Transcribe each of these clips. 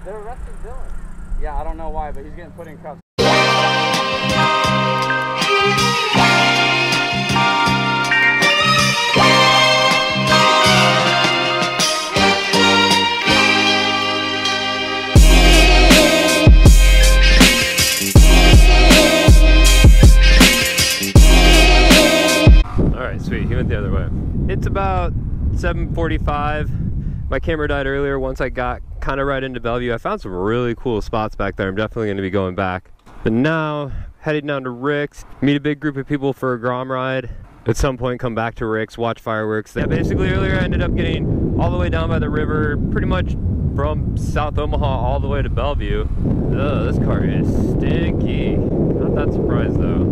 They're arresting Dylan. Yeah, I don't know why, but he's getting put in cuffs. Alright, sweet. He went the other way. It's about 7:45. My camera died earlier. Once I got kind of right into Bellevue, I found some really cool spots back there. I'm definitely going to be going back. But now, heading down to Rick's, meet a big group of people for a grom ride. At some point, come back to Rick's, watch fireworks. Yeah, basically earlier I ended up getting all the way down by the river, pretty much from South Omaha all the way to Bellevue. Ugh, this car is stinky. Not that surprised though.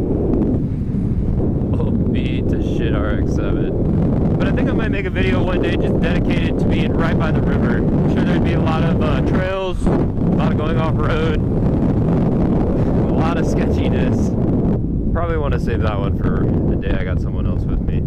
Oh, beat to shit RX-7. But I think I might make a video one day just dedicated to being right by the river. I'm sure there'd be a lot of trails, a lot of going off-road, a lot of sketchiness. Probably want to save that one for the day I got someone else with me.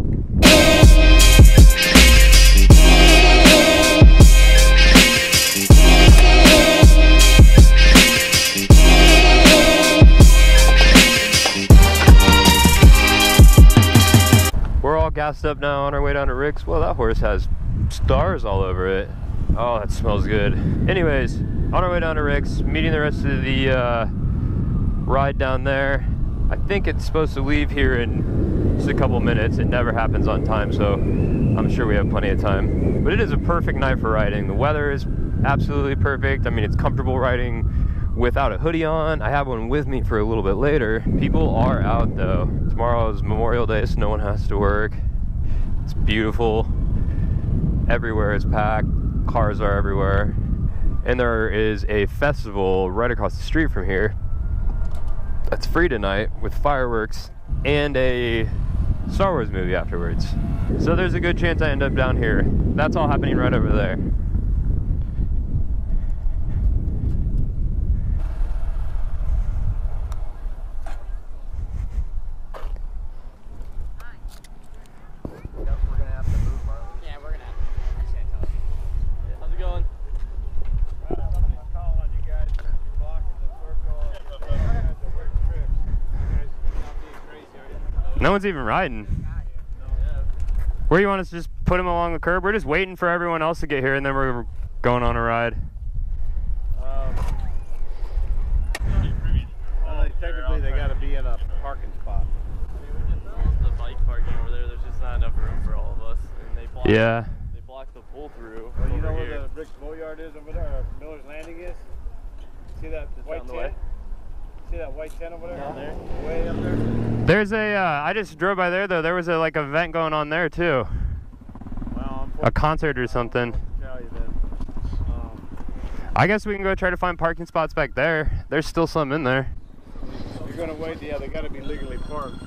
We're all gassed up now on our way down to Rick's. Well, that horse has stars all over it. Oh, that smells good. Anyways, on our way down to Rick's, meeting the rest of the ride down there. I think it's supposed to leave here in just a couple minutes. It never happens on time, so I'm sure we have plenty of time. But it is a perfect night for riding. The weather is absolutely perfect. I mean, it's comfortable riding without a hoodie on. I have one with me for a little bit later. People are out though. Tomorrow is Memorial Day, so no one has to work. It's beautiful. Everywhere is packed. Cars are everywhere. And there is a festival right across the street from here that's free tonight with fireworks and a Star Wars movie afterwards. So there's a good chance I end up down here. That's all happening right over there. No one's even riding. Where do you want us to just put him along the curb? We're just waiting for everyone else to get here and then we're going on a ride. Technically they gotta be in a parking spot. The bike parking over there, there's just not enough room for all of us. And they block, yeah. They block the pull through. Well, you know where the Rick's Boatyard is over there, or Miller's Landing is? See that white tent? See that white tent over there? Down there? Way up there? There's a, I just drove by there though. There was a like event going on there too. Well, a concert or something. Tell you then. I guess we can go try to find parking spots back there. There's still some in there. You're gonna wait, yeah, they gotta be legally parked.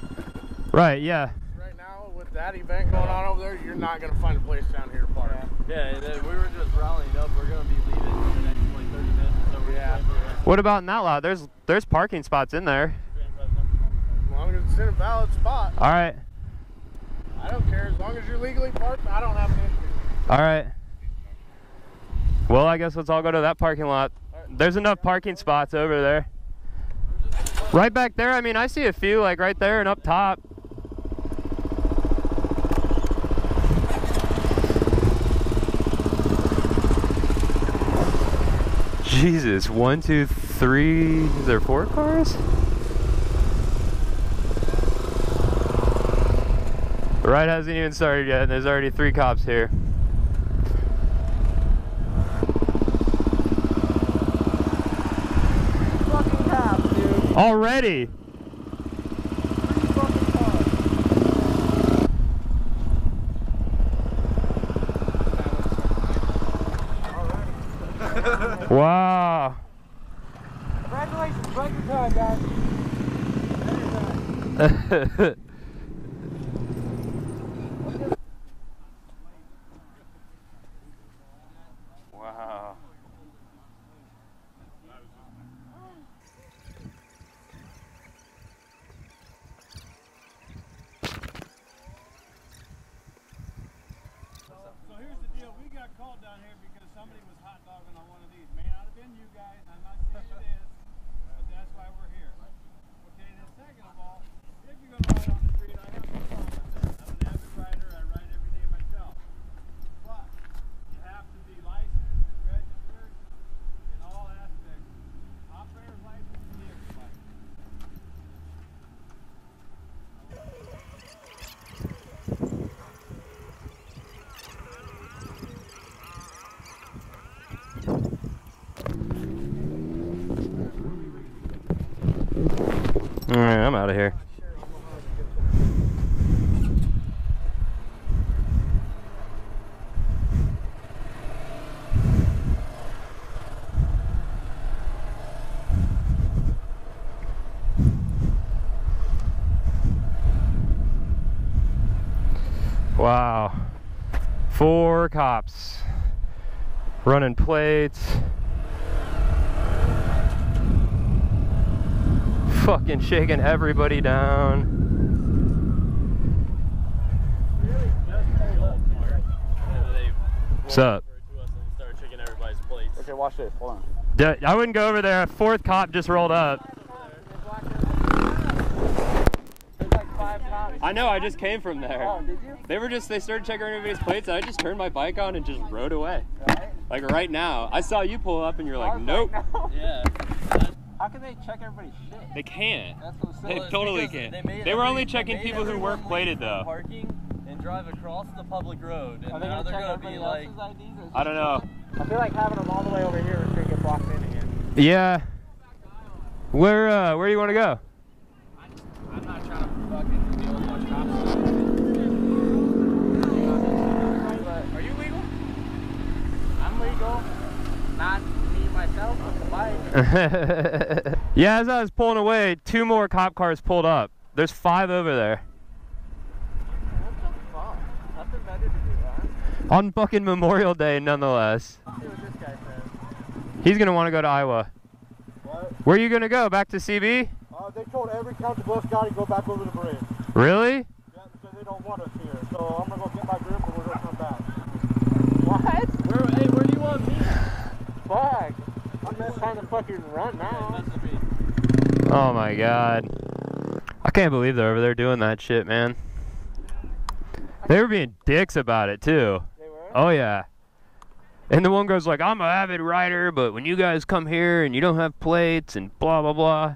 Right, yeah. Right now, with that event going on over there, you're not gonna find a place down here to park. Yeah, we were just rallying up. We're gonna be leaving in the next like 30 minutes. So we're What about in that lot? There's parking spots in there. As long as it's in a valid spot. All right. I don't care. As long as you're legally parked, I don't have an issue. All right. Well, I guess let's all go to that parking lot. There's enough parking spots over there. Right back there, I mean, I see a few like right there and up top. Jesus, 1, 2, 3, is there 4 cars? The ride hasn't even started yet and there's already 3 cops here. Fucking cops, dude. Already? Wow. Congratulations, breaking time, guys. Wow. So here's the deal. We got called down here because somebody was hot dogging on one of these. May not have been you I'm out of here. Wow. 4 cops running plates. Fucking shaking everybody down. What's up? Okay, watch this. Hold on. I wouldn't go over there. A 4th cop just rolled up. There's like 5 cops. I know, I just came from there. Oh, did you? They started checking everybody's plates, and I just turned my bike on and just rode away. Right? Like right now. I saw you pull up and you're like, nope. Like, no. Yeah. How can they check everybody's shit? They can't. That's what They I'm totally can't. They were only checking people who weren't plated though. Parking and drive across the public road. And Are they now gonna they're check gonna be everybody like, else's IDs? I don't know. I feel like having them all the way over here is gonna get blocked in again. Yeah. Where do you want to go? I'm not trying to fucking deal with much cops. Are you legal? I'm legal. Not me myself with the bike. Yeah, as I was pulling away, 2 more cop cars pulled up. There's 5 over there. What the fuck? Nothing better to do, huh? On fucking Memorial Day, nonetheless. Let's see what this guy says. He's gonna want to go to Iowa. What? Where are you gonna go? Back to CB? They told every county bus guy to go back over the bridge. Really? Yeah, because they don't want us here. So I'm gonna go get my grip and we're gonna come back. What? where do you want me? Fuck. I'm just trying to fucking run now. Oh my god. I can't believe they're over there doing that shit, man. They were being dicks about it too. They were? Oh yeah. And the one goes like, I'm an avid rider, but when you guys come here and you don't have plates and blah blah blah.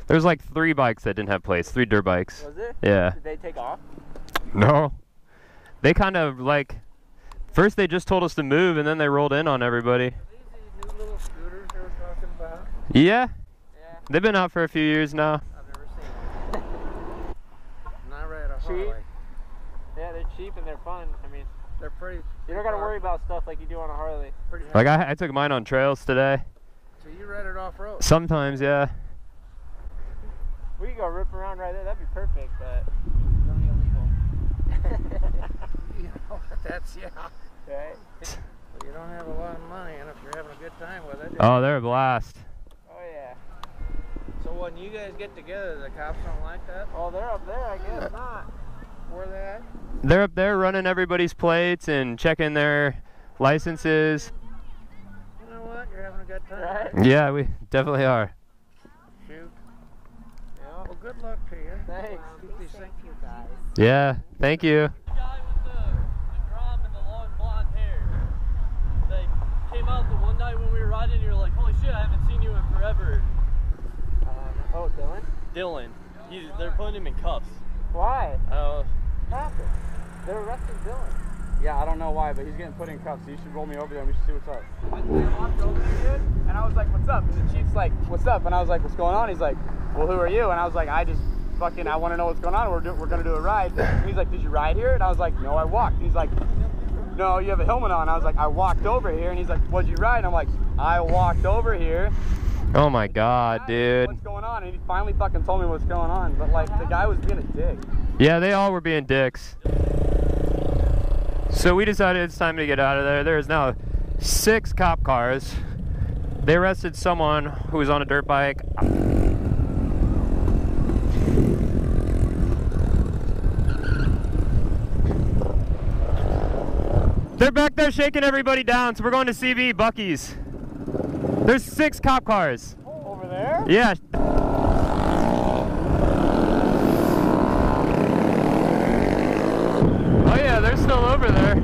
There's like 3 bikes that didn't have plates, 3 dirt bikes. Was it? Yeah. Did they take off? No. They kind of like, first they just told us to move and then they rolled in on everybody. Are these new little scooters they were talking about? Yeah. Yeah. They've been out for a few years now. I've never seen them. Not right a Harley. Cheap? Yeah, they're cheap and they're fun. I mean, they're pretty. You don't got to worry about stuff like you do on a Harley. Pretty Like I took mine on trails today. So you ride it off road? Sometimes, yeah. We could go rip around right there. That'd be perfect, but it's only illegal. You know, that's, yeah. Okay. But you don't have a lot of money, and if you're having a good time with it. Oh, they're a blast. Oh, yeah. So when you guys get together, the cops don't like that? Oh, they're up there, I guess not. Where are they at? They're up there running everybody's plates and checking their licenses. You know what? You're having a good time. Right? Yeah, we definitely are. Shoot. Yeah. Well, good luck to you. Thanks. Keep these things. You guys. Yeah, thank you. The guy with the grom and the long blonde hair. They came out the one night when we were riding and you were like, holy shit, I haven't seen you in forever. Oh, Dylan? Dylan. They're putting him in cuffs. Why? Oh. What happened? They're arresting Dylan. Yeah, I don't know why, but he's getting put in cuffs. So you should roll me over there and we should see what's up. I walked over there, dude, and I was like, what's up? And the chief's like, what's up? And I was like, what's going on? He's like, well, who are you? And I was like, I want to know what's going on. We're going to do a ride. And he's like, did you ride here? And I was like, no, I walked. And he's like, no, you have a helmet on. I was like, I walked over here. And he's like, what'd you ride? And I'm like, I walked over here. Oh my god, dude. What's going on? And he finally fucking told me what's going on. But like, the guy was being a dick. Yeah, they all were being dicks. So we decided it's time to get out of there. There is now 6 cop cars. They arrested someone who was on a dirt bike. They're back there shaking everybody down, so we're going to CB Buc-ee's. There's 6 cop cars. Over there? Yeah. Oh yeah, they're still over there.